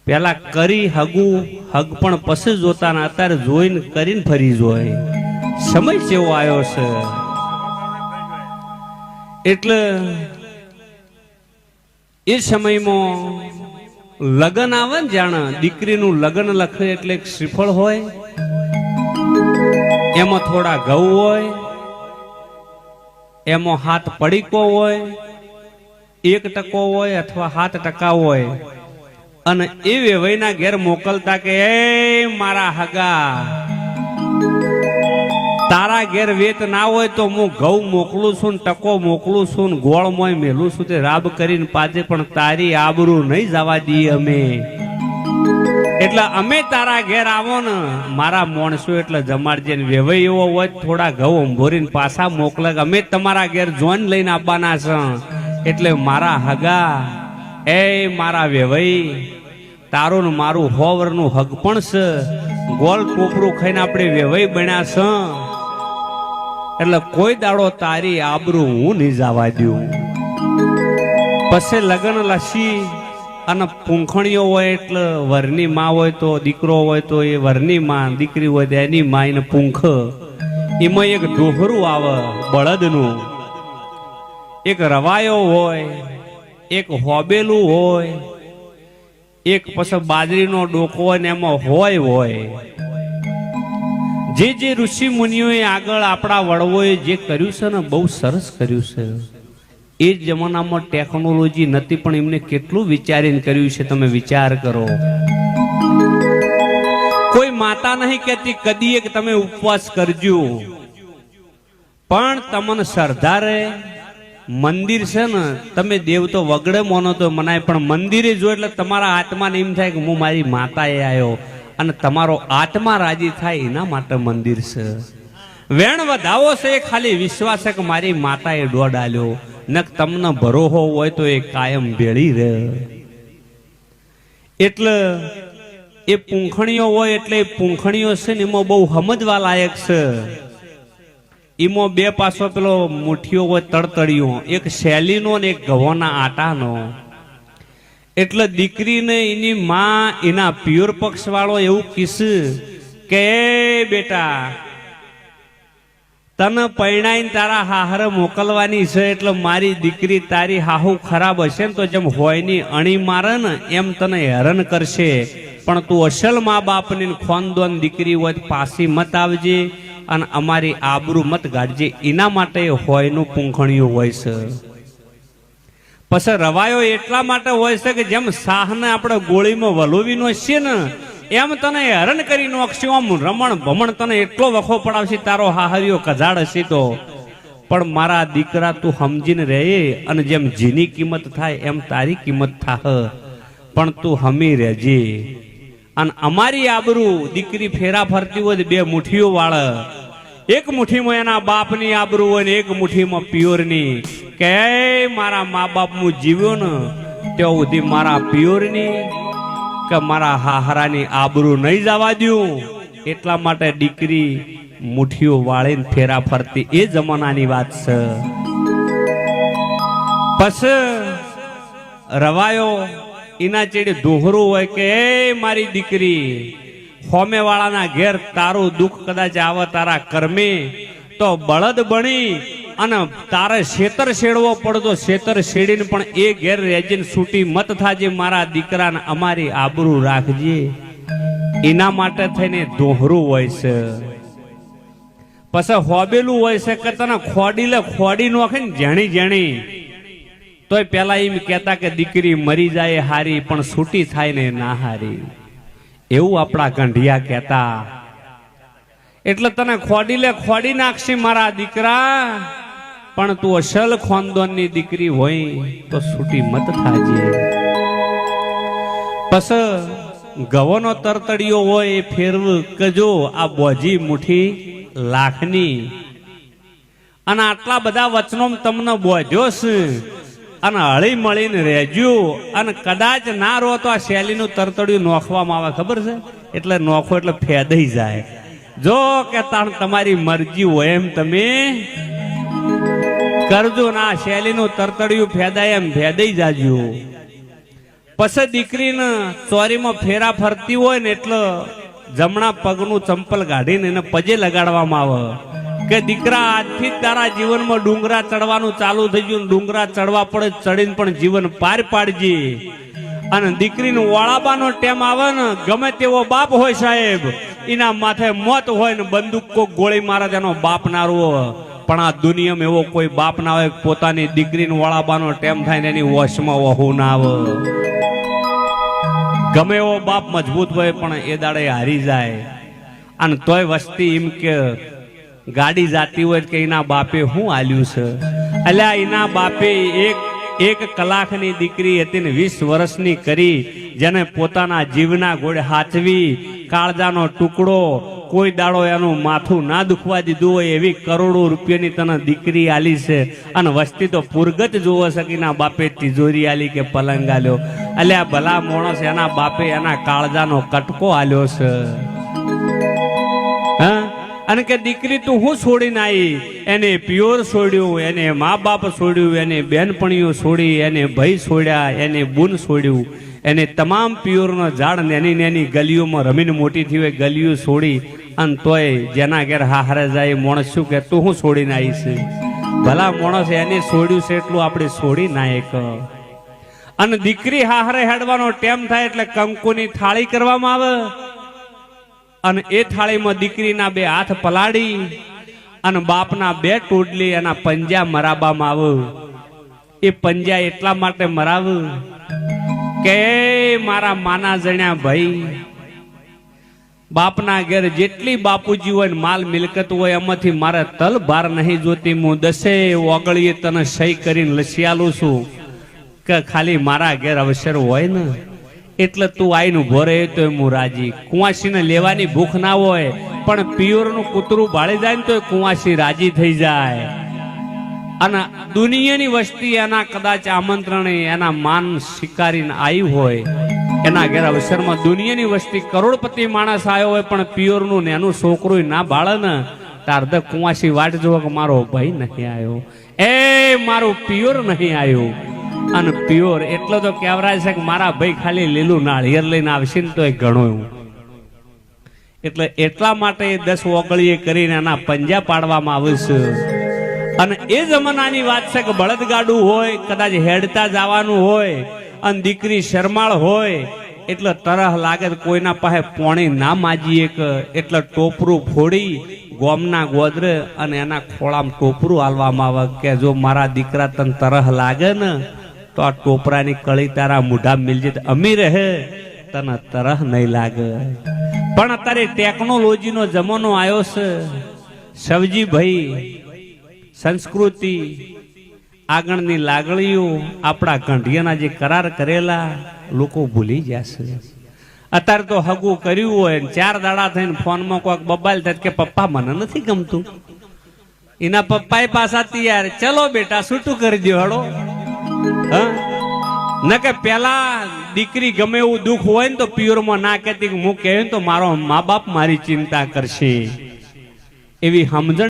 પેલા કરી હગું હગ પણ પછી જોતા ને અત્યારે જોઈને કરીને ફરી જોય. સમય કેવો આવ્યો છે. એટલે એ સમયમાં લગ્ન આવે ને, જાણે દીકરીનું લગ્ન લખે એટલે એક શ્રીફળ હોય, એમાં થોડા ઘઉં હોય, એમાં 7 પડીકો હોય, 1% હોય અથવા 7% હોય, અને એ વેવાઈના ઘેર મોકલતા કે એ મારા હગા, તારા ઘેર વેત ના હોય તો હું ઘઉં મોકલું છું, ટકો મોકલું છું, ગોળ મોય મેલું છું, તે રાબ કરીને પાજે, પણ તારી આબરૂ નહીં જવા દઈએ અમે. એટલે અમે તારા ઘેર આવો ને મારા માણસો એટલે જમાડજે. વેવાઈ એવો હોય થોડા ઘઉં અંભોરીને પાછા મોકલે, અમે તમારા ઘેર જોન લઈને આવવાના છે. એટલે મારા હગા, એ મારા વેવાઈ, તારું ને મારું 100 વર્ષનું હગ પણ છે. ગોળ ટોપરું ખાઈને આપણે વેવાઈ બન્યા છે, એટલે કોઈ દાડો તારી આબરૂ હું નહીં જવા દઉં. પછી લગ્ન લસી અને પૂંખણીઓ હોય, એટલે વરની માં હોય તો દીકરો હોય તો એ વરની માં, દીકરી હોય તો એની માં, એને પૂંખ. એમાં એક ડોહરું આવે બળદનું, એક રવાયો હોય, એક હોબેલું હોય, એક પછી બાજરીનો ડોકો હોય ને એમાં હોય. જે ઋષિ મુનિઓએ આગળ આપણા વડવોએ જે કર્યું છે ને, બહુ સરસ કર્યું છે. એ જમાનામાં ટેકનોલોજી નથી, પણ એમને કેટલું વિચારીને કર્યું છે, તમે વિચાર કરો. કોઈ માતા નહીં કહેતી કદી એક તમે ઉપવાસ કરજો, પણ તમને શ્રદ્ધા રહે. મંદિર છે ને, તમે દેવ તો વગડે મોનો તો મનાય, પણ મંદિરે જો એટલે તમારા આત્માને એમ થાય કે હું મારી માતાએ આવ્યો, અને તમારો આત્મા રાજી થાય એના માટે મંદિર છે. વેણ વધાવો છે એ ખાલી વિશ્વાસ છે કે મારી માતાએ દોડ આલ્યો, ન તમને ભરોહો હોય તો એ કાયમ ભેળી રહે. એટલે એ પૂંખણીઓ હોય, એટલે એ પૂંખણીઓ છે ને એમાં બહુ સમજવા લાયક છે. એમાં 2 પાસો પેલો મુઠ્ઠીઓ હોય તડતડિયો, એક શેલીનો ને એક ઘઉંના આટાનો. એટલે દીકરીને એની માં, એના પિયોર પક્ષ વાળો એવું કીધું કે બેટા, તને પૈણાઈને તારા હાહરે મોકલવાની છે, એટલે મારી દીકરી તારી હાહુ ખરાબ હશે ને તો જેમ હોયની અણી મારે ને એમ તને હેરાન કરશે, પણ તું અસલ મા બાપની ખોનદોન દીકરી હોય પાછી મત આવજે અને અમારી આબરૂ મત ગાડજે. એના માટે હોયનું પૂંખણિયું હોય છે. પછી રવાયો એટલા માટે હોય છે કે જેમ શાહને આપણે ગોળીમાં વલોવીનો છે ને, એમ તને હેરાન કરી નોખશે, આમ રમણ ભમણ તને એટલો વખો પડાવશે, તારો હાહરિયો કજાડ હશે તો. પણ મારા દીકરા તું સમજીને રહે, અને જેમ જીની કિંમત થાય એમ તારી કિંમત થાહ, પણ તું હમી રહેજે. અને અમારી આબરૂ, દીકરી ફેરા ફરતી હોય 2 મુઠ્ઠીઓ વાળે, એક મુઠ્ઠીમાં એના બાપની આબરૂ હોય ને એક મુઠ્ઠીમાં પિયોરની, કે મારા મા બાપ હું જીવ્યો ને ત્યાં સુધી મારા પિયોરની કે મારા હાહરાની આબરૂ નહીં જવા દઉં. એટલા માટે દીકરી મુઠ્ઠીઓ વાળીને ફેરા ફરતી એ જમાનાની વાત છે. પછી રવાયો એના ચેડે દોહરું હોય કે મારી દીકરી, હોમે વાળાના ઘેર તારું દુઃખ કદાચ આવે તારા કર્મે, તો બળદ બની અને તારે શેતર શેડવો પડતો, શેતર શેડીને પણ એ ઘેર રેજીને છૂટી મત થાજે. મારા દીકરાને અમારી આબરૂ રાખજે. એના માટે થઈને દોહરું હોય છે. પછી હોબેલું હોય છે કે તને ખોડી નોખે ને જેણી જેણી, તોય પેલા એમ કહેતા કે દીકરી મરી જાય હારી, પણ છૂટી થાય ને ના હારી, એવું આપણા ગંઢિયા કહેતા. એટલે તને ખોડી નાખશી મારા દીકરા, પણ તું અસલ ખોનદોનની દીકરી હોય તો છૂટી મત થાજે. પછી ગવોનો તરતડિયો હોય એ ફેરવ કજો આ બોજી મુઠ્ઠી લાખની, અને આટલા બધા વચનો તમને બોધ્યો છે, અને હળી મળીને રહેજો. અને કદાચ ના રહો તો આ શેલીનું તરતડિયું નોખવામાં આવે, ખબર છે? એટલે નોખો એટલે ફેદાઈ જાય. જો કે તમારી મરજી હોય એમ તમે કરજો, ના શેલીનું તરતડિયું ફેદાય એમ ફેદાઈ જાજો. પછી દીકરીને ચોરીમાં ફેરા ફરતી હોય ને એટલે જમણા પગનું ચંપલ કાઢીને એને પજે લગાડવામાં આવે કે દીકરા આજથી જ તારા જીવનમાં ડુંગરા ચડવાનું ચાલુ થઈ ગયું, ડુંગરા ચડવા પડે ચડીને પણ જીવન પાર પાડજે. અને દીકરીનું વાળાબાનો ટેમ આવે ને, ગમે તેવો બાપ હોય સાહેબ, એના માથે મોત હોય ને બંદૂક કોક ગોળી મારે તેનો બાપ નારવો, પણ આ દુનિયામાં એવો કોઈ બાપ ના હોય પોતાની દીકરીનું વાળાબાનો ટેમ થાય ને એની વશમાં વહુ ના આવે. ગમે એવો બાપ મજબૂત હોય પણ એ દાડે હારી જાય. અને તોય વસ્તી એમ કે ગાડી જાતી હોય કે એના બાપે શું આલ્યું છે, અલ્યા એના બાપે એક કલાકની દીકરી હતી ને 20 વર્ષની કરી, જેને પોતાના જીવના ઘોડે હાચવી, કાળજાનો ટુકડો, કોઈ દાડો એનું માથું ના દુખવા દીધું હોય એવી કરોડો રૂપિયાની તને દીકરી આલી છે. અને વસ્તી તો પુરગત જોવો છે કે એના બાપે તિજોરી આલી કે પલંગ આલ્યો. અલ્યા ભલા માણસ એના બાપે એના કાળજાનો કટકો આલ્યો છે. હા, અને કે દીકરી તું હું છોડીને આવી, એને પિયોર છોડ્યું, એને મા બાપ છોડ્યું, એને બેનપણીઓ છોડી, એને ભાઈ છોડ્યા, એને બુન છોડ્યું, એને તમામ પિયોરનો ઝાડ નેની નેની ગલીઓમાં રમીને મોટી થઈ હોય ગલીઓ છોડી. અને તોય જેના ઘેર હારે જાય માણસ શું કે તું હું છોડીને આવી છે. ભલા માણસ એને છોડ્યું છે એટલું આપણે છોડી ના એક. અને દીકરી હારે હેડવાનો ટેમ થાય એટલે કંકુની થાળી કરવામાં આવે, અને એ થાળીમાં દીકરીના 2 હાથ પલાળી અને બાપના 2 ટોડલી એના પંજા મરાવવામાં આવે. એ પંજા એટલા માટે મરાવ કે મારા માના જણ્યા ભાઈ, બાપના ઘેર જેટલી બાપુજી હોય ને માલ મિલકત હોય એમાંથી મારે તલ ભાર નહીં જોતી. હું 10 ઓગળીએ તને સહી કરીને લસી આલું છું કે ખાલી મારા ઘેર અવસર હોય ને એટલે તું આઈને ઉભો રહે તો હું રાજી. કુંવાસીને લેવાની ભૂખ ના હોય પણ પિયોરનું કૂતરું ભાળી જાય ને તો કુંવાસી રાજી થઈ જાય. અને દુનિયાની વસ્તી એના કદાચ આમંત્રણે એના માન સ્વીકારીને આવી હોય, એના ઘેર અવસરમાં દુનિયાની વસ્તી કરોડપતિ માણસ આવ્યો હોય પણ પિયોરનું નેનું છોકરું ના ભાળે ને તાર કુંવાસી વાટ જોવો કે મારો ભાઈ નહીં આવ્યો, એ મારું પિયોર નહીં આવ્યું. અને પ્યોર એટલો તો કહેવરાય છે કે મારા ભાઈ ખાલી લીલું નાળિયેર લઈને આવશે ને તો એ ઘણું. એટલે એટલા માટે 10 ઓગળીએ કરીને એના પંજા પાડવામાં આવે છે. અને એ જમાનાની વાત છે કે બળદગાડું હોય, કદાચ હેડતા જવાનું હોય અને દીકરી શરમાળ હોય એટલે તરહ લાગે કોઈના પાસે પોણી ના માજીએ કે એટલે ટોપરું ફોડી ગોમના ગોદરે અને એના ખોળામાં ટોપરું આલવામાં આવે કે જો મારા દીકરા તને તરહ લાગે ને તો આ ટોપરાની કળી તારા મૂઢા મિલજે, અમી રહે તને તરહ નહીં લાગે. પણ અત્યારે ટેકનોલોજીનો જમાનો આવ્યો છે સવજી ભાઈ, સંસ્કૃતિ આગળની લાગણીઓ આપણા કંઢિયાના જે કરાર કરેલા લોકો ભૂલી જશે. અત્યારે તો હગું કર્યું હોય 4 દાડા થઈને ફોનમાં કોઈક બબાલ થાય કે પપ્પા મને નથી ગમતું, એના પપ્પાએ પાછા તૈયાર, ચલો બેટા છૂટું કરી દો હળો. ન કે પેલા દીકરી ગમે એવું દુઃખ હોય ને તો પિયોરમાં ના કહેતી કે હું કહે તો મારો મા બાપ મારી ચિંતા કરશે, એવી સમજણ